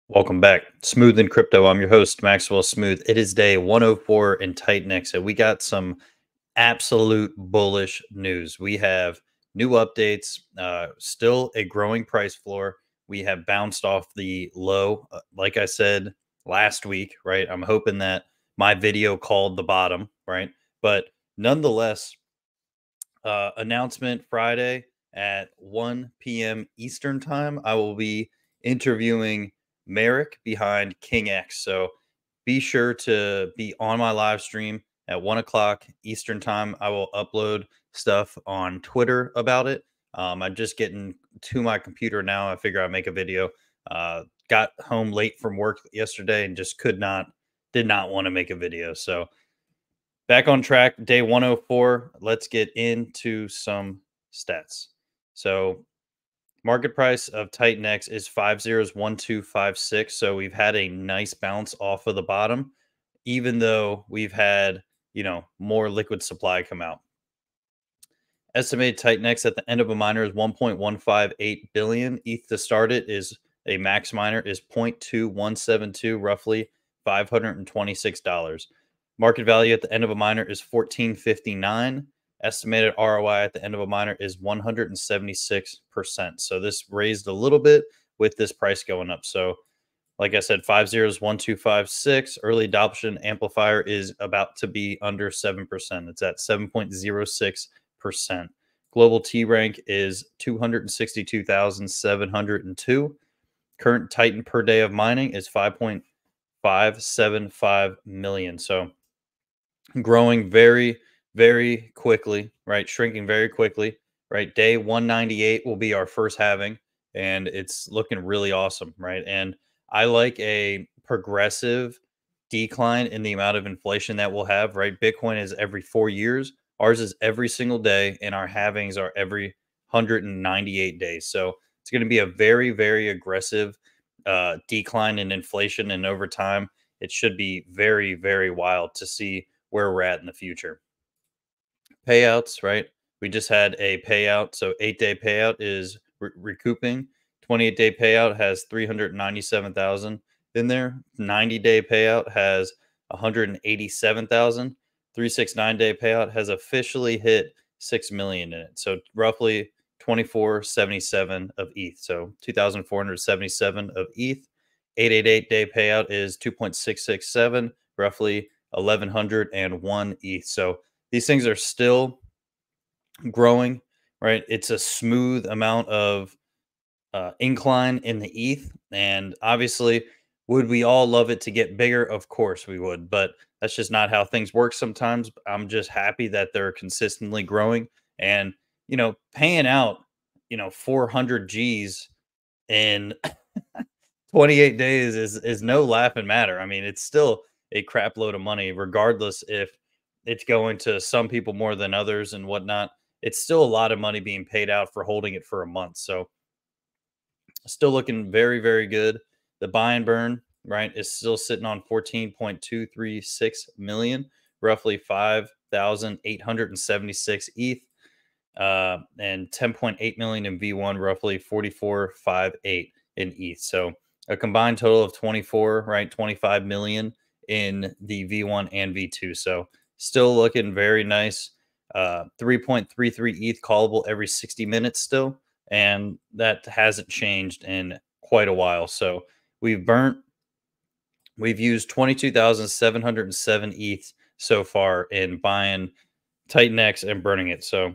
Welcome back. Smooth in Crypto. I'm your host, Maxwell Smooth. It is day 104 in TitanX, and we got some absolute bullish news. We have new updates, still a growing price floor. We have bounced off the low, like I said last week, right? I'm hoping that my video called the bottom, right? But nonetheless, announcement Friday at 1 p.m. Eastern time. I will be interviewing Merrick behind King X. So be sure to be on my live stream at 1 o'clock Eastern time. I will upload stuff on Twitter about it. I'm just getting to my computer now. I figure I'd make a video. Got home late from work yesterday and just did not want to make a video. So back on track, day 104. Let's get into some stats. So, market price of TitanX is 501256. So, we've had a nice bounce off of the bottom, even though we've had, more liquid supply come out. Estimated TitanX at the end of a miner is 1.158 billion. ETH to start it is a max miner is 0.2172, roughly $526. Market value at the end of a miner is 1459. Estimated ROI at the end of a miner is 176%. So this raised a little bit with this price going up. So like I said, 501256. Early adoption amplifier is about to be under 7%. It's at 7.06%. Global T rank is 262,702. Current Titan per day of mining is 5.575 million. So growing very, very quickly, right? Shrinking very quickly, right? Day 198 will be our first halving, and it's looking really awesome, right? And I like a progressive decline in the amount of inflation that we'll have, right? Bitcoin is every 4 years. Ours is every single day, and our halvings are every 198 days. So it's going to be a very, very aggressive decline in inflation. And over time, it should be very, very wild to see where we're at in the future. Payouts, right? We just had a payout. So 8-day payout is recouping. 28-day payout has 397,000 in there. 90-day payout has 187,000. 369-day payout has officially hit 6 million in it. So roughly 2477 of ETH. So 2,477 of ETH. 888-day payout is 2.667, roughly 1,101 ETH. So these things are still growing, right? It's a smooth amount of incline in the ETH. And obviously, would we all love it to get bigger? Of course we would, but that's just not how things work sometimes. I'm just happy that they're consistently growing and, paying out, 400 G's in 28 days is no laughing matter. I mean, it's still a crap load of money, regardless if it's going to some people more than others and whatnot. It's still a lot of money being paid out for holding it for a month. So still looking very, very good. The buy and burn, right, is still sitting on 14.236 million, roughly 5,876 ETH, and 10.8 million in V1, roughly 4458 in ETH. So a combined total of 24, right, 25 million in the V1 and V2. So still looking very nice. 3.33 ETH callable every 60 minutes still, and that hasn't changed in quite a while. So we've used 22,707 ETH so far in buying TitanX and burning it. So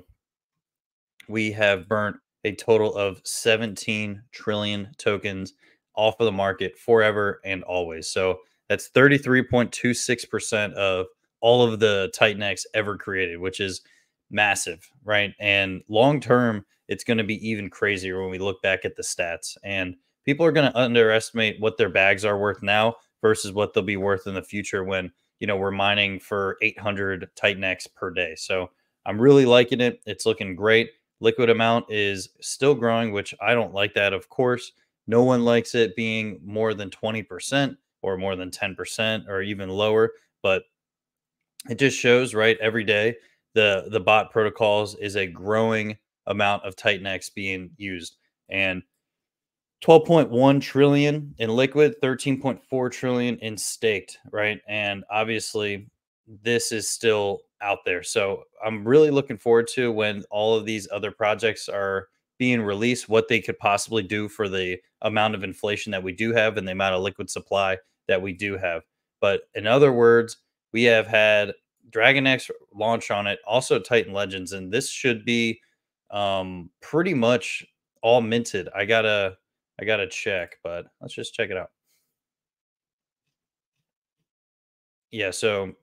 we have burnt a total of 17 trillion tokens off of the market forever and always. So that's 33.26% of all of the TitanX ever created, which is massive, right? And long term, it's going to be even crazier when we look back at the stats. And people are going to underestimate what their bags are worth now versus what they'll be worth in the future when, we're mining for 800 TitanX per day. So I'm really liking it. It's looking great. Liquid amount is still growing, which I don't like that, of course. No one likes it being more than 20% or more than 10% or even lower, but it just shows, right, every day the bot protocols is a growing amount of TitanX being used. And 12.1 trillion in liquid, 13.4 trillion in staked, right? And obviously this is still out there. So I'm really looking forward to when all of these other projects are being released, what they could possibly do for the amount of inflation that we do have and the amount of liquid supply that we do have. But in other words, we have had DragonX launch on it, also Titan Legends, and this should be pretty much all minted. I gotta check, but let's just check it out. Yeah, so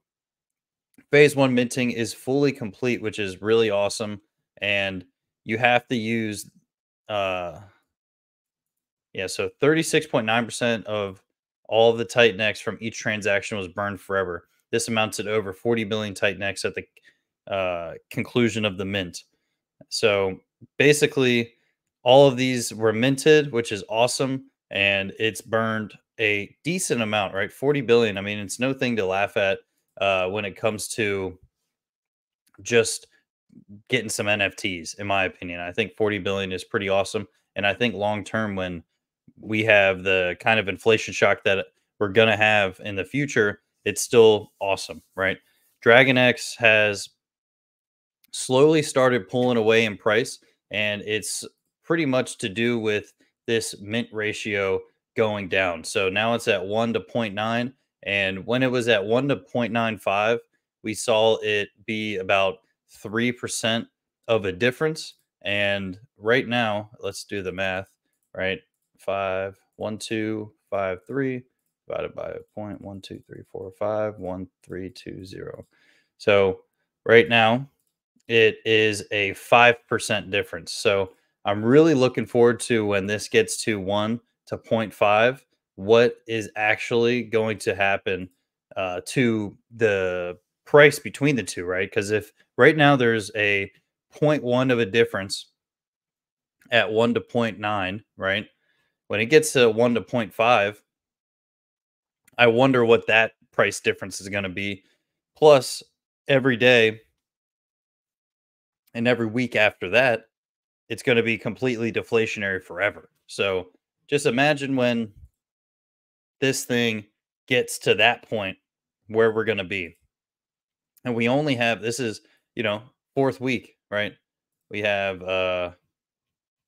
phase one minting is fully complete, which is really awesome. And you have to use uh yeah, so 36.9% of all of the Titan X from each transaction was burned forever. This amounts to over 40 billion Titan X at the conclusion of the mint. So basically, all of these were minted, which is awesome, and it's burned a decent amount, right? 40 billion. I mean, it's no thing to laugh at when it comes to just getting some NFTs, in my opinion. I think 40 billion is pretty awesome. And I think long term, when we have the kind of inflation shock that we're going to have in the future, it's still awesome, right? DragonX has slowly started pulling away in price, and it's pretty much to do with this mint ratio going down. So now it's at 1 to point 0.9, and when it was at 1 to 0.95, we saw it be about 3% of a difference. And right now, let's do the math, right? 5 1 2 5 3 divided by 0.123451320. So right now it is a 5% difference. So I'm really looking forward to when this gets to 1 to point 0.5, what is actually going to happen to the price between the two, right? Because if right now there's a zero point 0.1 of a difference at 1 to point 0.9, right? When it gets to 1 to point 0.5, I wonder what that price difference is going to be. Plus, every day and every week after that, it's going to be completely deflationary forever. So just imagine when this thing gets to that point where we're going to be. And we only have this is, fourth week, right? We have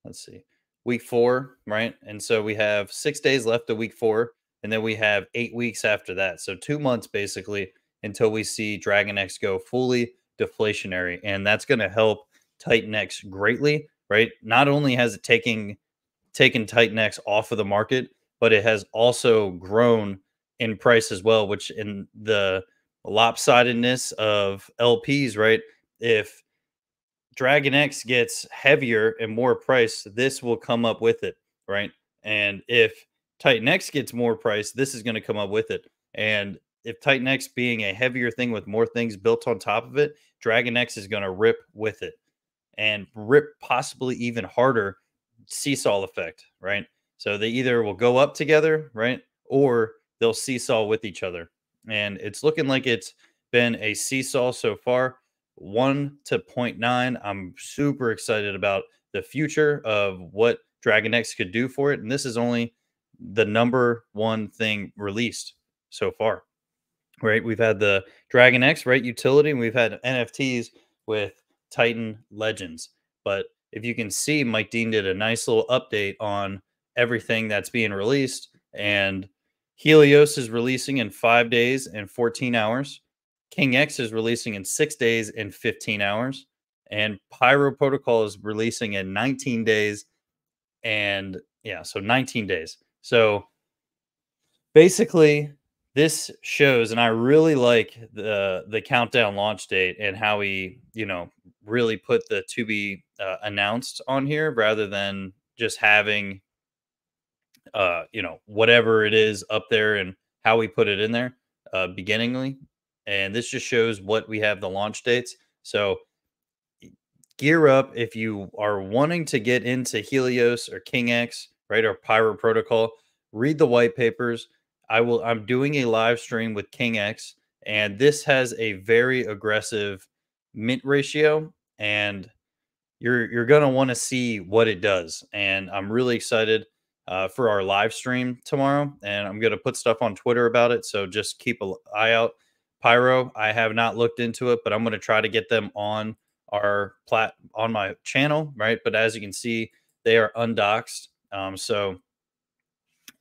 let's see, week 4, right? And so we have 6 days left of week 4, and then we have 8 weeks after that. So 2 months basically until we see Dragon X go fully deflationary, and that's going to help Titan X greatly, right? Not only has it taken Titan X off of the market, but it has also grown in price as well, which in the lopsidedness of LPs, right? If Dragon X gets heavier and more price, this will come up with it, right? And if Titan X gets more price, this is going to come up with it. And if Titan X being a heavier thing with more things built on top of it, Dragon X is going to rip with it and rip possibly even harder, seesaw effect, right? So they either will go up together, right? Or they'll seesaw with each other. And it's looking like it's been a seesaw so far, 1 to point 0.9. I'm super excited about the future of what Dragon X could do for it. And this is only the number one thing released so far, right? We've had the Dragon X, right? Utility, and we've had NFTs with Titan Legends. But if you can see, Mike Dean did a nice little update on everything that's being released. And Helios is releasing in 5 days and 14 hours. King X is releasing in 6 days and 15 hours. And Pyro Protocol is releasing in 19 days. And yeah, so 19 days. So basically, this shows, and I really like the countdown launch date and how he, really put the to be announced on here rather than just having whatever it is up there and how we put it in there beginningly. And this just shows what we have the launch dates. So gear up if you are wanting to get into Helios or King X, right, or Pyro Protocol. Read the white papers. I'm doing a live stream with King X, and this has a very aggressive mint ratio, and you're gonna want to see what it does. And I'm really excited. for our live stream tomorrow, and I'm going to put stuff on Twitter about it. So just keep an eye out. Pyro, I have not looked into it, but I'm going to try to get them on on my channel, right? But as you can see, they are undoxed. So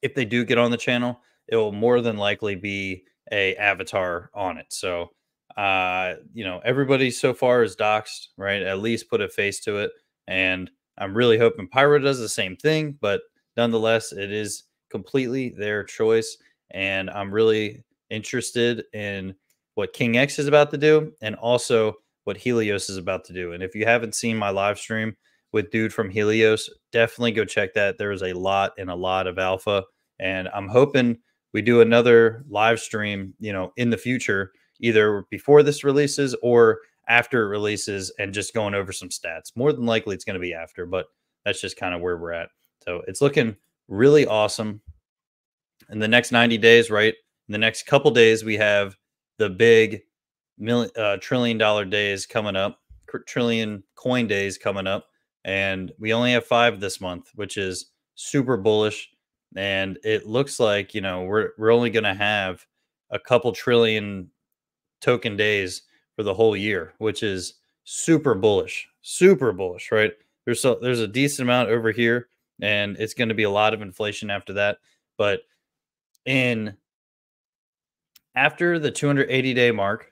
if they do get on the channel, it will more than likely be a avatar on it. So, everybody so far is doxxed, right? At least put a face to it. And I'm really hoping Pyro does the same thing, but nonetheless, it is completely their choice. And I'm really interested in what King X is about to do and also what Helios is about to do. And if you haven't seen my live stream with Dude from Helios, definitely go check that. There is a lot and a lot of alpha, and I'm hoping we do another live stream, in the future, either before this releases or after it releases, and just going over some stats. More than likely, it's going to be after, but that's just kind of where we're at. So it's looking really awesome. In the next 90 days, right? In the next couple days, we have the big $1 trillion days coming up, trillion coin days coming up, and we only have 5 this month, which is super bullish. And it looks like we're only going to have a couple trillion token days for the whole year, which is super bullish, right? There's a decent amount over here, and it's going to be a lot of inflation after that. But in after the 280-day mark,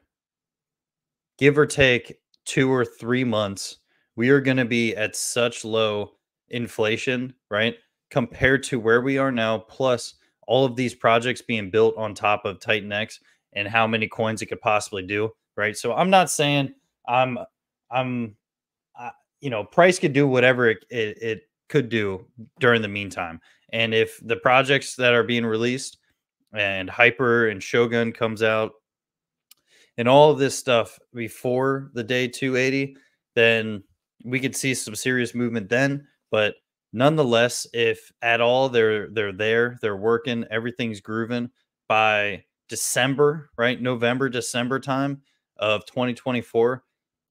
give or take 2 or 3 months, we are going to be at such low inflation, right? Compared to where we are now, plus all of these projects being built on top of TitanX and how many coins it could possibly do, right? So I'm not saying I'm, I'm, price could do whatever it could do during the meantime. And if the projects that are being released and Hyper and Shogun comes out and all of this stuff before the day 280, then we could see some serious movement then. But nonetheless, if at all they're working, everything's grooving by December, right? November, December time of 2024,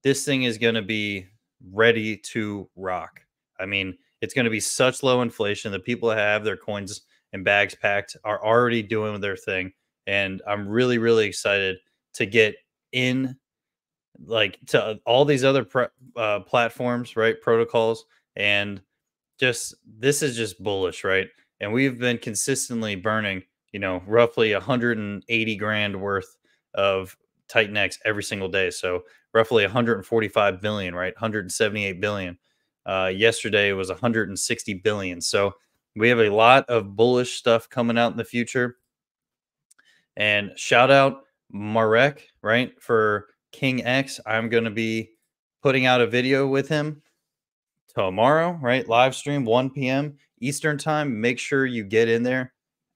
this thing is going to be ready to rock. I mean, it's going to be such low inflation. The people that have their coins and bags packed are already doing their thing. And I'm really, really excited to get in, like, to all these other platforms, right? Protocols. And just this is just bullish, right? And we've been consistently burning, roughly 180 grand worth of TitanX every single day. So roughly 145 billion, right? 178 billion. Yesterday it was 160 billion. So we have a lot of bullish stuff coming out in the future. And shout out Marek, right, for King X. I'm going to be putting out a video with him tomorrow, right? Live stream 1 p.m. Eastern time. Make sure you get in there.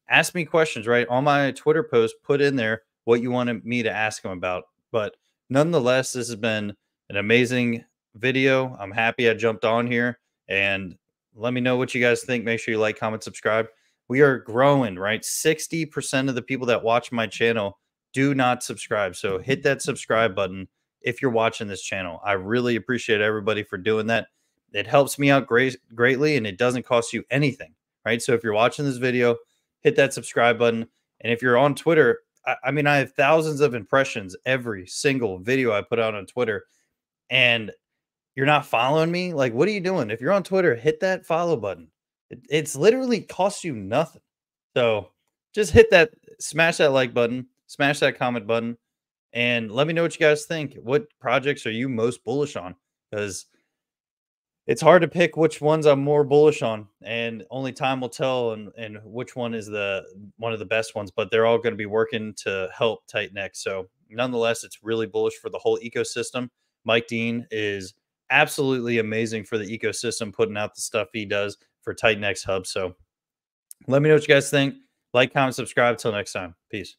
Ask me questions, right? On my Twitter post, put in there what you wanted me to ask him about. But nonetheless, this has been an amazing video. I'm happy I jumped on here, and let me know what you guys think. Make sure you like, comment, subscribe. We are growing, right? 60% of the people that watch my channel do not subscribe. So hit that subscribe button if you're watching this channel. I really appreciate everybody for doing that. It helps me out greatly, and it doesn't cost you anything, right? So if you're watching this video, hit that subscribe button. And if you're on Twitter, I mean, I have thousands of impressions every single video I put out on Twitter, and you're not following me. Like, what are you doing? If you're on Twitter, hit that follow button. It's literally costs you nothing. So just hit that, smash that like button, smash that comment button, and let me know what you guys think. What projects are you most bullish on? Because it's hard to pick which ones I'm more bullish on, and only time will tell, and which one is the one of the best ones. But they're all going to be working to help TitanX. So nonetheless, it's really bullish for the whole ecosystem. Mike Dean is absolutely amazing for the ecosystem, putting out the stuff he does for TitanX Hub. So let me know what you guys think. Like, comment, subscribe. Till next time. Peace.